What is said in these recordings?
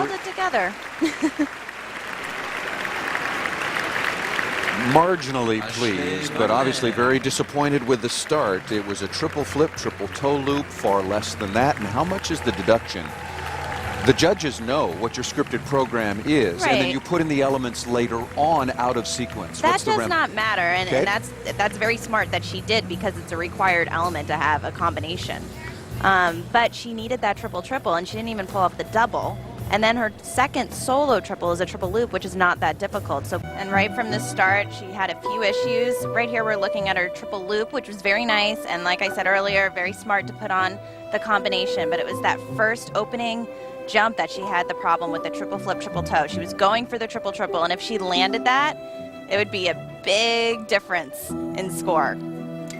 held it together. Marginally pleased, but obviously very disappointed with the start. It was a triple flip, triple toe loop, far less than that. And how much is the deduction? The judges know what your scripted program is, right. and then you put in the elements later on out of sequence. That does not matter, and, okay. and that's very smart that she did, because it's a required element to have a combination. But she needed that triple, and she didn't even pull off the double. And then her second solo triple is a triple loop, which is not that difficult. So, and right from the start, she had a few issues. Right here, we're looking at her triple loop, which was very nice. And like I said earlier, very smart to put on the combination. But it was that first opening jump that she had the problem with the triple flip, triple toe. She was going for the triple, and if she landed that, it would be a big difference in score.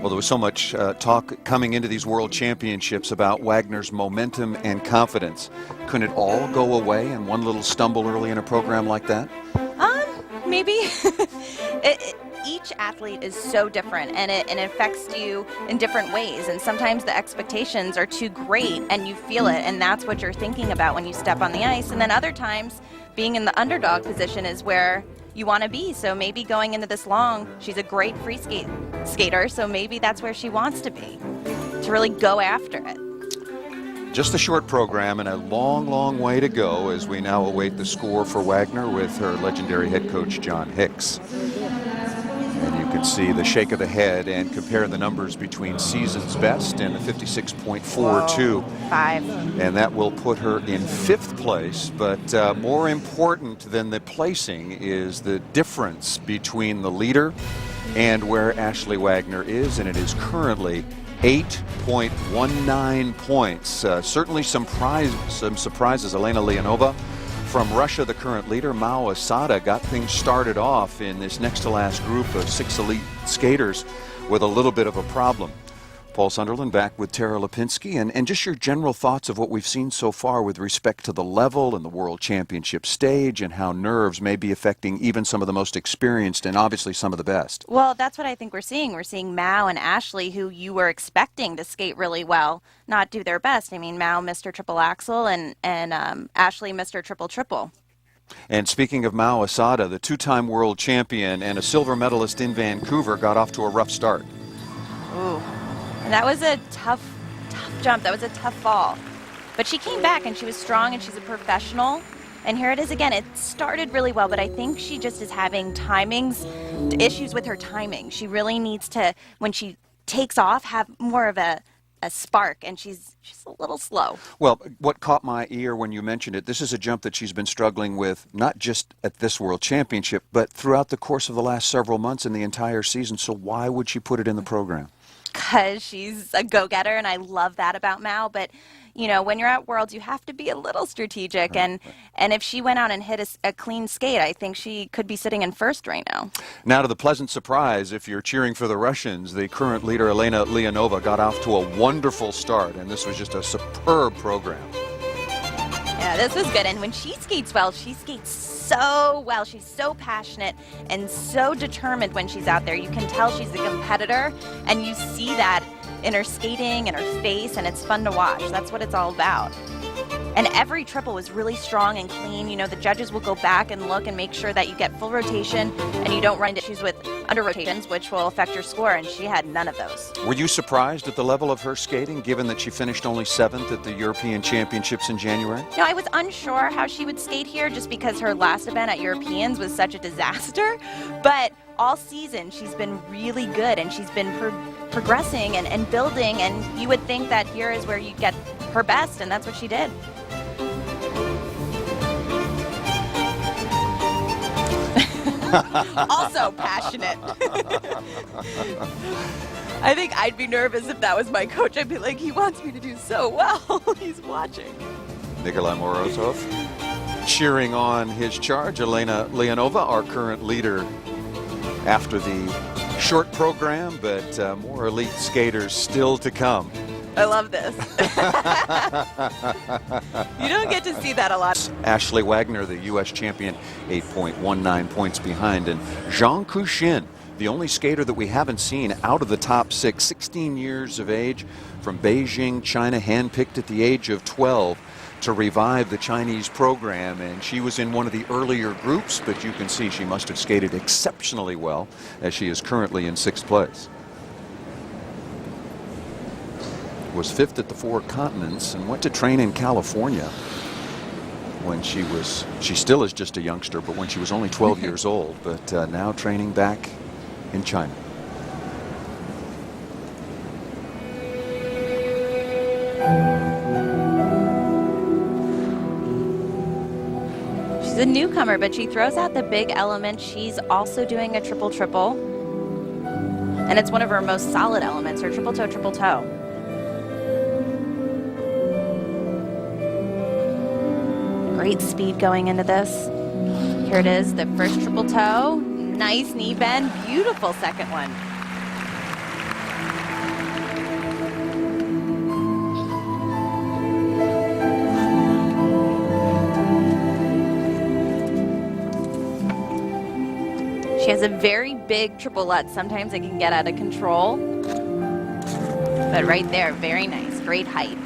Well, there was so much talk coming into these World Championships about Wagner's momentum and confidence. Couldn't it all go away in one little stumble early in a program like that? Maybe. Each athlete is so different, and it affects you in different ways. And sometimes the expectations are too great, and you feel it, and that's what you're thinking about when you step on the ice. And then other times, being in the underdog position is where you want to be. So maybe going into this long, she's a great free skater, so maybe that's where she wants to be, to really go after it. Just a short program and a long, long way to go as we now await the score for Wagner with her legendary head coach, John Hicks. And you can see the shake of the head and compare the numbers between season's best and the 56.42. And that will put her in 5th place. But more important than the placing is the difference between the leader and where Ashley Wagner is, and it is currently 8.19 points. Certainly some surprises. Elena Leonova from Russia, the current leader. Mao Asada got things started off in this next to last group of 6 elite skaters with a little bit of a problem. Paul Sunderland back with Tara Lipinski, and just your general thoughts of what we've seen so far with respect to the level and the World Championship stage and how nerves may be affecting even some of the most experienced and obviously some of the best. Well, that's what I think we're seeing. We're seeing Mao and Ashley, who you were expecting to skate really well, not do their best. I mean, Mao missed her triple axel, and Ashley missed her triple. And speaking of Mao Asada, the 2-time world champion and a silver medalist in Vancouver, got off to a rough start. Ooh. And that was a tough jump. That was a tough fall. But she came back, and she was strong, and she's a professional. And here it is again. It started really well, but I think she just is having issues with her timing. She really needs to, when she takes off, have more of a spark, and she's a little slow. Well, what caught my ear when you mentioned it, this is a jump that she's been struggling with, not just at this World Championship, but throughout the course of the last several months and the entire season. So why would she put it in the program? Because she's a go-getter, and I love that about Mao. But, you know, when you're at Worlds, you have to be a little strategic. Right. And if she went out and hit a clean skate, I think she could be sitting in 1st right now. Now, to the pleasant surprise, if you're cheering for the Russians, the current leader, Elena Leonova, got off to a wonderful start, and this was just a superb program. Yeah, this was good. And when she skates well, she skates so well. She's so passionate and so determined when she's out there. You can tell she's a competitor, and you see that in her skating and her face, and it's fun to watch. That's what it's all about. And every triple was really strong and clean. You know, the judges will go back and look and make sure that you get full rotation and you don't run into issues with under rotations, which will affect your score, and she had none of those. Were you surprised at the level of her skating, given that she finished only 7th at the European Championships in January? No, I was unsure how she would skate here, just because her last event at Europeans was such a disaster. But all season, she's been really good, and she's been progressing and building, and you would think that here is where you get her best, and that's what she did. Also passionate. I think I'd be nervous if that was my coach. I'd be like, he wants me to do so well. He's watching. Nikolai Morozov cheering on his charge. Elena Leonova, our current leader after the short program, but more elite skaters still to come. I love this. You don't get to see that a lot. Ashley Wagner, the U.S. champion, 8.19 points behind. And Zhang Kuxin, the only skater that we haven't seen out of the top 6, 16 years of age, from Beijing, China, handpicked at the age of 12. to revive the Chinese program, and she was in one of the earlier groups, but you can see she must have skated exceptionally well, as she is currently in 6th place. Was 5th at the Four Continents and went to train in California when she still is just a youngster, but when she was only 12 years old, but now training back in China. She's a newcomer, but she throws out the big element. She's also doing a triple-triple, and it's one of her most solid elements, her triple-toe, triple-toe. Great speed going into this. Here it is, the first triple-toe. Nice knee bend, beautiful second one. She has a very big triple Lutz. Sometimes it can get out of control. But right there, very nice, great height.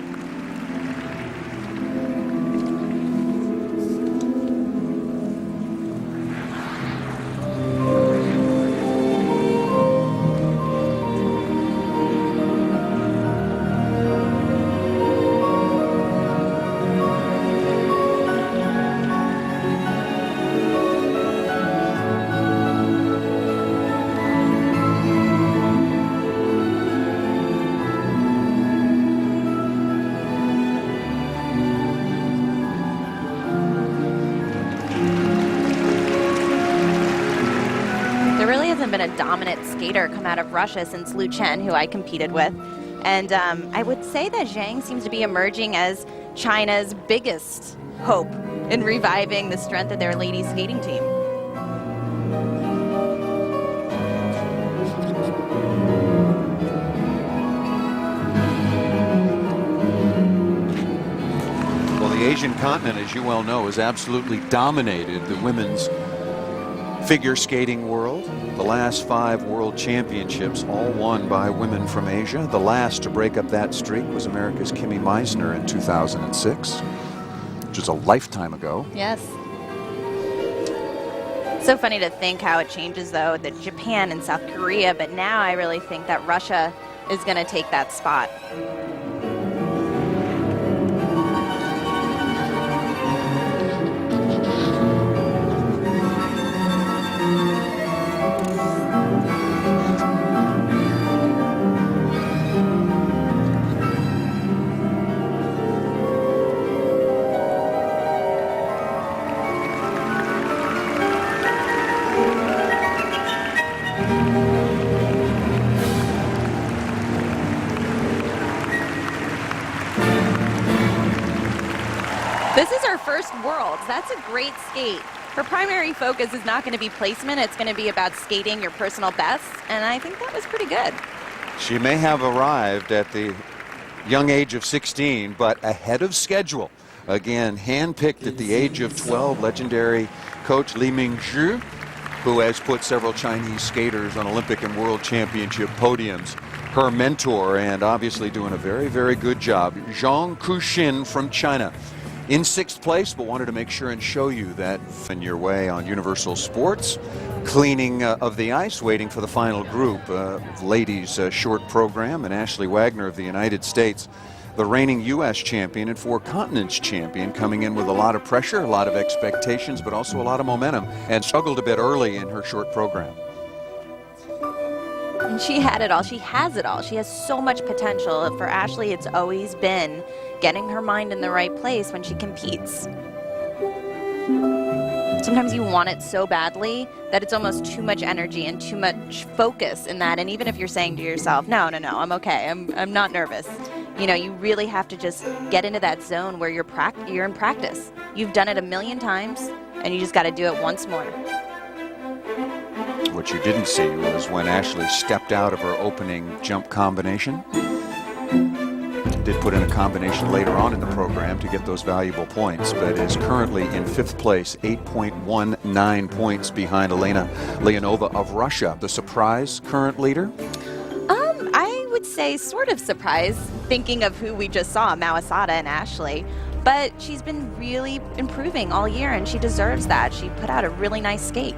Been a dominant skater come out of Russia since Lu Chen, who I competed with. And I would say that Zhang seems to be emerging as China's biggest hope in reviving the strength of their ladies skating team. Well, the Asian continent, as you well know, has absolutely dominated the women's figure skating world. The last 5 world championships, all won by women from Asia. The last to break up that streak was America's Kimi Meisner in 2006, which is a lifetime ago. Yes. So funny to think how it changes, though, that Japan and South Korea, but now I really think that Russia is going to take that spot. This is her first Worlds. That's a great skate. Her primary focus is not going to be placement. It's going to be about skating your personal best, and I think that was pretty good. She may have arrived at the young age of 16, but ahead of schedule. Again, handpicked at the age of 12, legendary coach Li Mingzhu, who has put several Chinese skaters on Olympic and World Championship podiums. Her mentor, and obviously doing a very, very good job, Zhang Kuxin from China. In 6th place, but wanted to make sure and show you that in your way on Universal Sports. Cleaning of the ice, waiting for the final group. Ladies short program, and Ashley Wagner of the United States, the reigning U.S. champion and 4 continents champion, coming in with a lot of pressure, a lot of expectations, but also a lot of momentum, and struggled a bit early in her short program. And she had it all. She has it all. She has so much potential. For Ashley, it's always been getting her mind in the right place when she competes. Sometimes you want it so badly that it's almost too much energy and too much focus in that. And even if you're saying to yourself, no, I'm okay, I'm not nervous. You know, you really have to just get into that zone where you're in practice. You've done it a million times, and you just got to do it once more. What you didn't see was when Ashley stepped out of her opening jump combination. Did put in a combination later on in the program to get those valuable points, but is currently in 5th place, 8.19 points behind Elena Leonova of Russia. The surprise current leader? I would say sort of surprised, thinking of who we just saw, Mao Asada and Ashley. But she's been really improving all year, and she deserves that. She put out a really nice skate.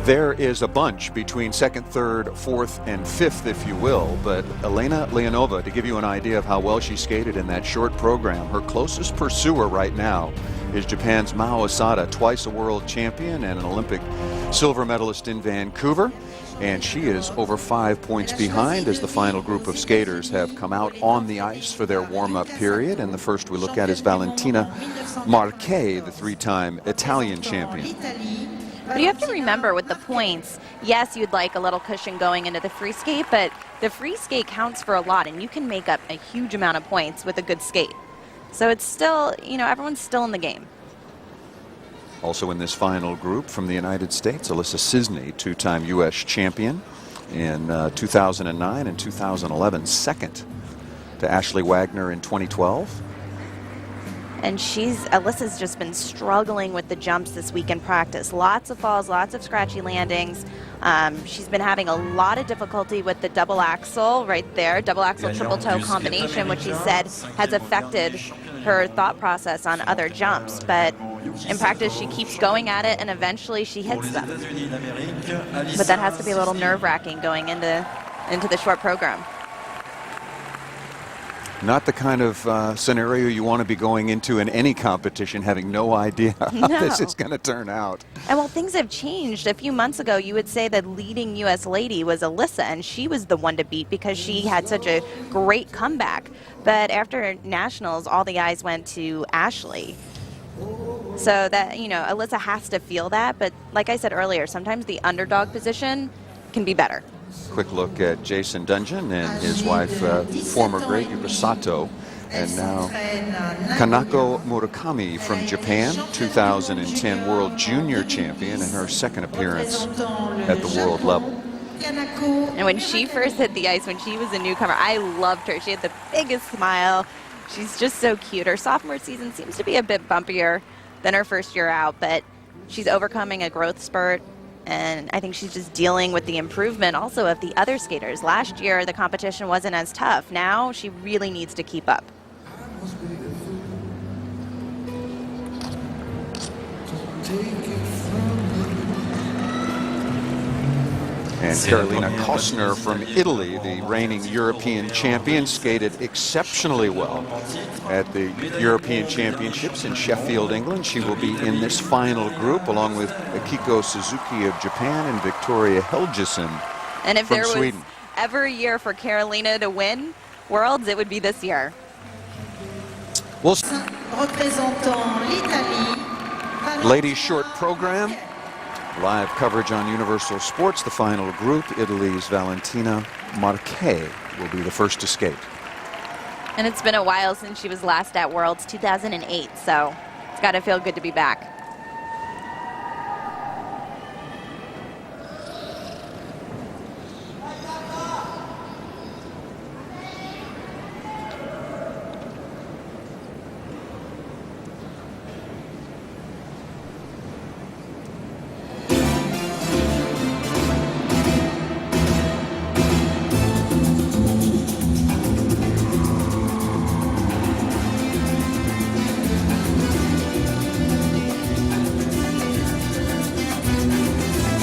There is a bunch between second, third, fourth, and fifth, if you will. But Elena Leonova, to give you an idea of how well she skated in that short program, her closest pursuer right now is Japan's Mao Asada, twice a world champion and an Olympic silver medalist in Vancouver. And she is over 5 points behind as the final group of skaters have come out on the ice for their warm-up period. And the first we look at is Valentina Marche, the three-time Italian champion. But you have to remember with the points, yes, you'd like a little cushion going into the free skate, but the free skate counts for a lot, and you can make up a huge amount of points with a good skate. So it's still, you know, everyone's still in the game. Also in this final group from the United States, Alyssa Cisney, two-time U.S. champion in 2009 and 2011, second to Ashley Wagner in 2012. And Alyssa's just been struggling with the jumps this week in practice. Lots of falls, lots of scratchy landings. She's been having a lot of difficulty with the double axel right there, double axel triple toe combination, which she said has affected her thought process on other jumps. But in practice, she keeps going at it, and eventually she hits them. But that has to be a little nerve-wracking going into the short program. Not the kind of scenario you want to be going into in any competition, having no idea how this is going to turn out. And well, things have changed. A few months ago, you would say the leading U.S. lady was Alyssa, and she was the one to beat because she had such a great comeback. But after nationals, all the eyes went to Ashley. So that, you know, Alyssa has to feel that. But like I said earlier, sometimes the underdog position can be better. Quick look at Jason Dungeon and his wife, former great Yuka Sato, and now Kanako Murakami from Japan, 2010 World Junior Champion, and her second appearance at the world level. And when she first hit the ice, when she was a newcomer, I loved her. She had the biggest smile. She's just so cute. Her sophomore season seems to be a bit bumpier than her first year out, but she's overcoming a growth spurt. And I think she's just dealing with the improvement also of the other skaters. Last year, the competition wasn't as tough. Now she really needs to keep up. And Carolina Kostner from Italy, the reigning European champion, skated exceptionally well at the European Championships in Sheffield, England. She will be in this final group along with Akiko Suzuki of Japan and Victoria Helgeson and if from there was Sweden. Ever a year for Carolina to win Worlds, it would be this year. Ladies short program. Live coverage on Universal Sports. The final group, Italy's Valentina Marche, will be the first to skate. And it's been a while since she was last at Worlds, 2008, so it's got to feel good to be back.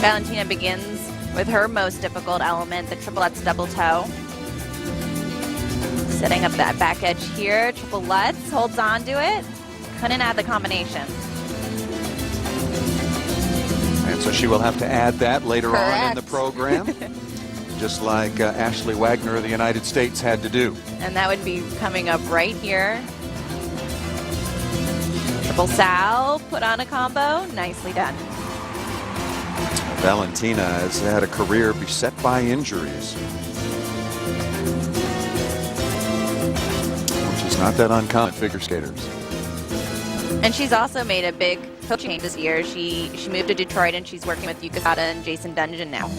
Valentina begins with her most difficult element, the triple Lutz double toe. Setting up that back edge here, triple Lutz, holds on to it. Couldn't add the combination. And so she will have to add that later Correct. on in the program, just like Ashley Wagner of the United States had to do. And that would be coming up right here. Triple Sal, put on a combo, nicely done. Valentina has had a career beset by injuries, which is not that uncommon figure skaters. And she's also made a big change this year. She moved to Detroit, and she's working with Yuka Sato and Jason Dungeon now.